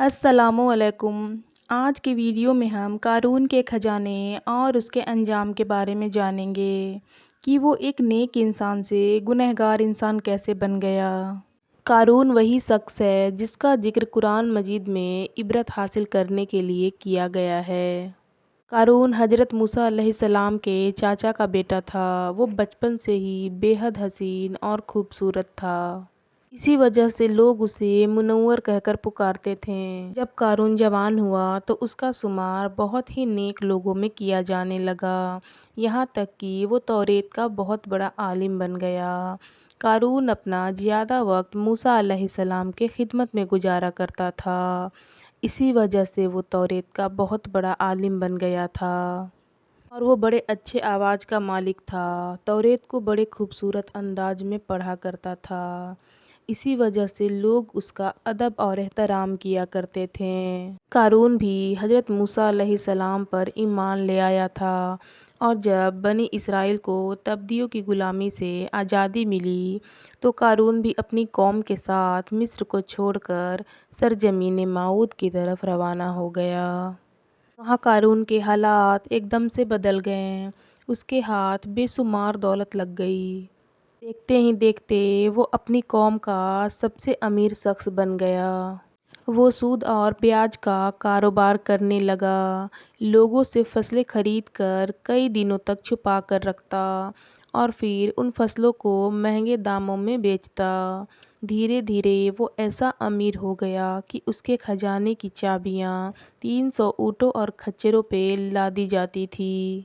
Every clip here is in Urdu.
السلام علیکم۔ آج کے ویڈیو میں ہم قارون کے خزانے اور اس کے انجام کے بارے میں جانیں گے کہ وہ ایک نیک انسان سے گنہگار انسان کیسے بن گیا۔ قارون وہی شخص ہے جس کا ذکر قرآن مجید میں عبرت حاصل کرنے کے لیے کیا گیا ہے۔ قارون حضرت موسیٰ علیہ السلام کے چاچا کا بیٹا تھا۔ وہ بچپن سے ہی بے حد حسین اور خوبصورت تھا۔ اسی وجہ سے لوگ اسے منور کہہ کر پکارتے تھے۔ جب قارون جوان ہوا تو اس کا شمار بہت ہی نیک لوگوں میں کیا جانے لگا، یہاں تک کہ وہ توریت کا بہت بڑا عالم بن گیا۔ قارون اپنا زیادہ وقت موسیٰ علیہ السلام کے خدمت میں گزارا کرتا تھا، اسی وجہ سے وہ توریت کا بہت بڑا عالم بن گیا تھا۔ اور وہ بڑے اچھے آواز کا مالک تھا، توریت کو بڑے خوبصورت انداز میں پڑھا کرتا تھا، اسی وجہ سے لوگ اس کا ادب اور احترام کیا کرتے تھے۔ قارون بھی حضرت موسیٰ علیہ السلام پر ایمان لے آیا تھا، اور جب بنی اسرائیل کو تبتیوں کی غلامی سے آزادی ملی تو قارون بھی اپنی قوم کے ساتھ مصر کو چھوڑ کر سرزمین موعود کی طرف روانہ ہو گیا۔ وہاں قارون کے حالات ایک دم سے بدل گئے، اس کے ہاتھ بے شمار دولت لگ گئی۔ دیکھتے ہی دیکھتے وہ اپنی قوم کا سب سے امیر شخص بن گیا۔ وہ سود اور بیاج کا کاروبار کرنے لگا، لوگوں سے فصلیں خرید کر کئی دنوں تک چھپا کر رکھتا اور پھر ان فصلوں کو مہنگے داموں میں بیچتا۔ دھیرے دھیرے وہ ایسا امیر ہو گیا کہ اس کے خزانے کی چابیاں 300 اونٹوں اور خچروں پہ لادی جاتی تھیں۔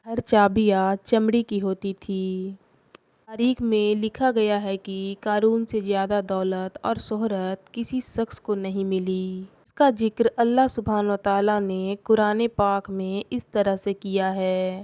ہر چابیاں چمڑی کی ہوتی تھی۔ تاریخ میں لکھا گیا ہے کہ قارون سے زیادہ دولت اور شہرت کسی شخص کو نہیں ملی۔ اس کا ذکر اللہ سبحانہ وتعالیٰ نے قرآن پاک میں اس طرح سے کیا ہے: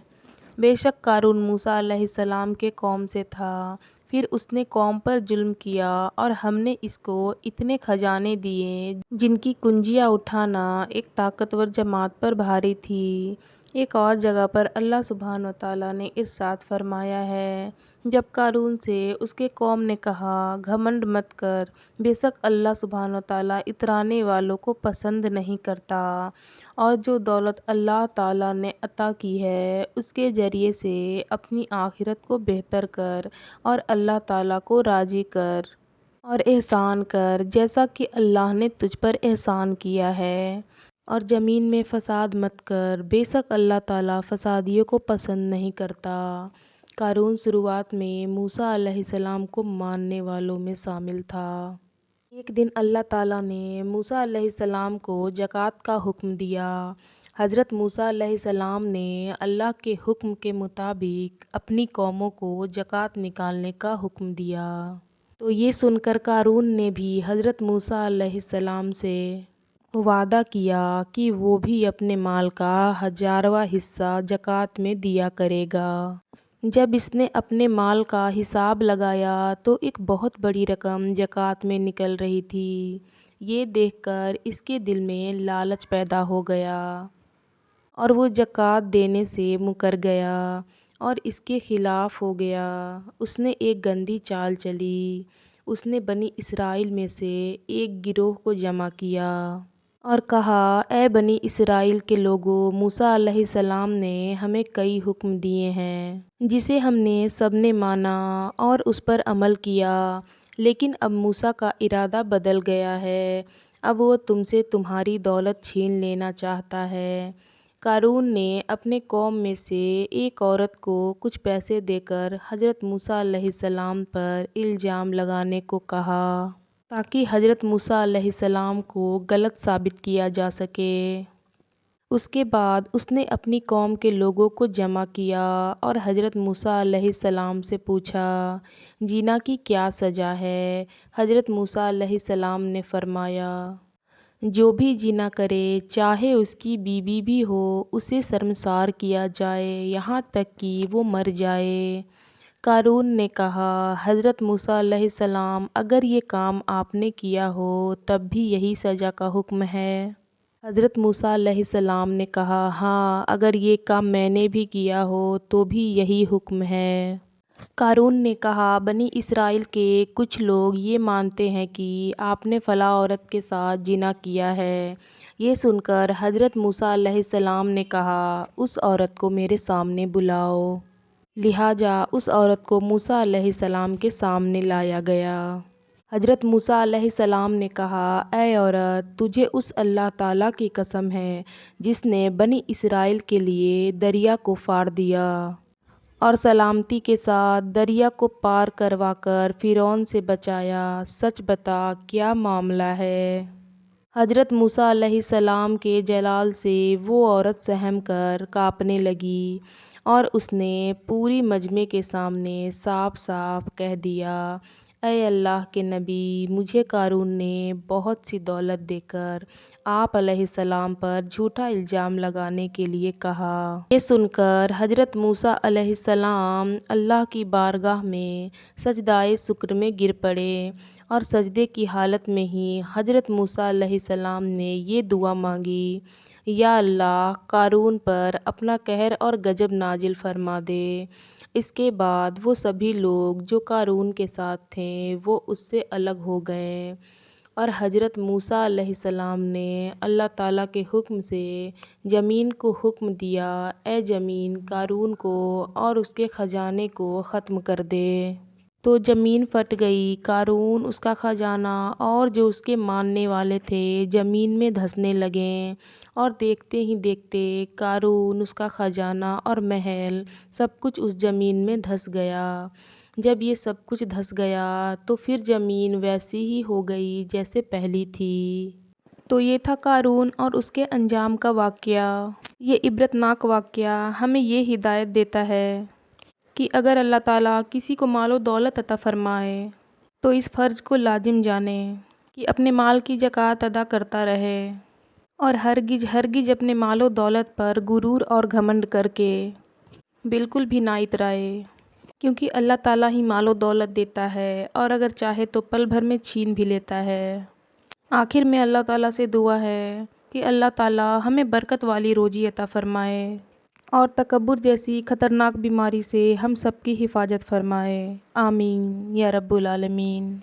بے شک قارون موسیٰ علیہ السلام کے قوم سے تھا، پھر اس نے قوم پر ظلم کیا اور ہم نے اس کو اتنے خزانے دیے جن کی کنجیاں اٹھانا ایک طاقتور جماعت پر بھاری تھی۔ ایک اور جگہ پر اللہ سبحانہ وتعالیٰ نے ارشاد فرمایا ہے: جب قارون سے اس کے قوم نے کہا گھمنڈ مت کر، بے شک اللہ سبحانہ وتعالیٰ اترانے والوں کو پسند نہیں کرتا، اور جو دولت اللہ تعالیٰ نے عطا کی ہے اس کے ذریعے سے اپنی آخرت کو بہتر کر اور اللہ تعالیٰ کو راضی کر اور احسان کر جیسا کہ اللہ نے تجھ پر احسان کیا ہے، اور زمین میں فساد مت کر، بے شک اللہ تعالیٰ فسادیوں کو پسند نہیں کرتا۔ قارون شروعات میں موسیٰ علیہ السلام کو ماننے والوں میں شامل تھا۔ ایک دن اللہ تعالیٰ نے موسیٰ علیہ السلام کو زکوٰۃ کا حکم دیا۔ حضرت موسیٰ علیہ السلام نے اللہ کے حکم کے مطابق اپنی قوموں کو زکوٰۃ نکالنے کا حکم دیا۔ تو یہ سن کر قارون نے بھی حضرت موسیٰ علیہ السلام سے وعدہ کیا کہ وہ بھی اپنے مال کا 1000واں حصہ زکوٰۃ میں دیا کرے گا۔ جب اس نے اپنے مال کا حساب لگایا تو ایک بہت بڑی رقم زکوٰۃ میں نکل رہی تھی۔ یہ دیکھ کر اس کے دل میں لالچ پیدا ہو گیا اور وہ زکوٰۃ دینے سے مکر گیا اور اس کے خلاف ہو گیا۔ اس نے ایک گندی چال چلی۔ اس نے بنی اسرائیل میں سے ایک گروہ کو جمع کیا اور کہا: اے بنی اسرائیل کے لوگو، موسیٰ علیہ السلام نے ہمیں کئی حکم دیے ہیں جسے ہم نے سب نے مانا اور اس پر عمل کیا، لیکن اب موسیٰ کا ارادہ بدل گیا ہے، اب وہ تم سے تمہاری دولت چھین لینا چاہتا ہے۔ قارون نے اپنے قوم میں سے ایک عورت کو کچھ پیسے دے کر حضرت موسیٰ علیہ السلام پر الزام لگانے کو کہا تاکہ حضرت موسیٰ علیہ السلام کو غلط ثابت کیا جا سکے۔ اس کے بعد اس نے اپنی قوم کے لوگوں کو جمع کیا اور حضرت موسیٰ علیہ السلام سے پوچھا: زنا کی کیا سزا ہے؟ حضرت موسیٰ علیہ السلام نے فرمایا: جو بھی زنا کرے، چاہے اس کی بیوی بھی ہو، اسے شرمسار کیا جائے یہاں تک کہ وہ مر جائے۔ قارون نے کہا: حضرت موسیٰ علیہ السلام، اگر یہ کام آپ نے کیا ہو تب بھی یہی سزا کا حکم ہے؟ حضرت موسیٰ علیہ السلام نے کہا: ہاں، اگر یہ کام میں نے بھی کیا ہو تو بھی یہی حکم ہے۔ قارون نے کہا، بنی اسرائیل کے کچھ لوگ یہ مانتے ہیں کہ آپ نے فلاں عورت کے ساتھ زنا کیا ہے۔ یہ سن کر حضرت موسیٰ علیہ السلام نے کہا، اس عورت کو میرے سامنے بلاؤ۔ لہٰذا اس عورت کو موسیٰ علیہ السلام کے سامنے لایا گیا۔ حضرت موسیٰ علیہ السلام نے کہا، اے عورت، تجھے اس اللہ تعالیٰ کی قسم ہے جس نے بنی اسرائیل کے لیے دریا کو پھاڑ دیا اور سلامتی کے ساتھ دریا کو پار کروا کر فرعون سے بچایا، سچ بتا کیا معاملہ ہے؟ حضرت موسیٰ علیہ السلام کے جلال سے وہ عورت سہم کر کانپنے لگی اور اس نے پوری مجمع کے سامنے صاف صاف کہہ دیا، اے اللہ کے نبی، مجھے قارون نے بہت سی دولت دے کر آپ علیہ السلام پر جھوٹا الزام لگانے کے لیے کہا۔ یہ سن کر حضرت موسیٰ علیہ السلام اللہ کی بارگاہ میں سجدۂ شکر میں گر پڑے اور سجدے کی حالت میں ہی حضرت موسیٰ علیہ السلام نے یہ دعا مانگی، یا اللہ، قارون پر اپنا قہر اور غضب نازل فرما دے۔ اس کے بعد وہ سبھی لوگ جو قارون کے ساتھ تھے وہ اس سے الگ ہو گئے اور حضرت موسیٰ علیہ السلام نے اللہ تعالیٰ کے حکم سے زمین کو حکم دیا، اے زمین، قارون کو اور اس کے خزانے کو ختم کر دے۔ تو زمین پھٹ گئی، قارون، اس کا خزانہ اور جو اس کے ماننے والے تھے زمین میں دھنسنے لگے اور دیکھتے ہی دیکھتے قارون، اس کا خزانہ اور محل سب کچھ اس زمین میں دھنس گیا۔ جب یہ سب کچھ دھنس گیا تو پھر زمین ویسی ہی ہو گئی جیسے پہلی تھی۔ تو یہ تھا قارون اور اس کے انجام کا واقعہ۔ یہ عبرتناک واقعہ ہمیں یہ ہدایت دیتا ہے کہ اگر اللہ تعالیٰ کسی کو مال و دولت عطا فرمائے تو اس فرض کو لازم جانے کہ اپنے مال کی زکوٰۃ ادا کرتا رہے اور ہرگز اپنے مال و دولت پر غرور اور گھمنڈ کر کے بالکل بھی نہ اترائے، کیونکہ اللہ تعالیٰ ہی مال و دولت دیتا ہے اور اگر چاہے تو پل بھر میں چھین بھی لیتا ہے۔ آخر میں اللہ تعالیٰ سے دعا ہے کہ اللہ تعالیٰ ہمیں برکت والی روزی عطا فرمائے اور تکبر جیسی خطرناک بیماری سے ہم سب کی حفاظت فرمائے۔ آمین یا رب العالمین۔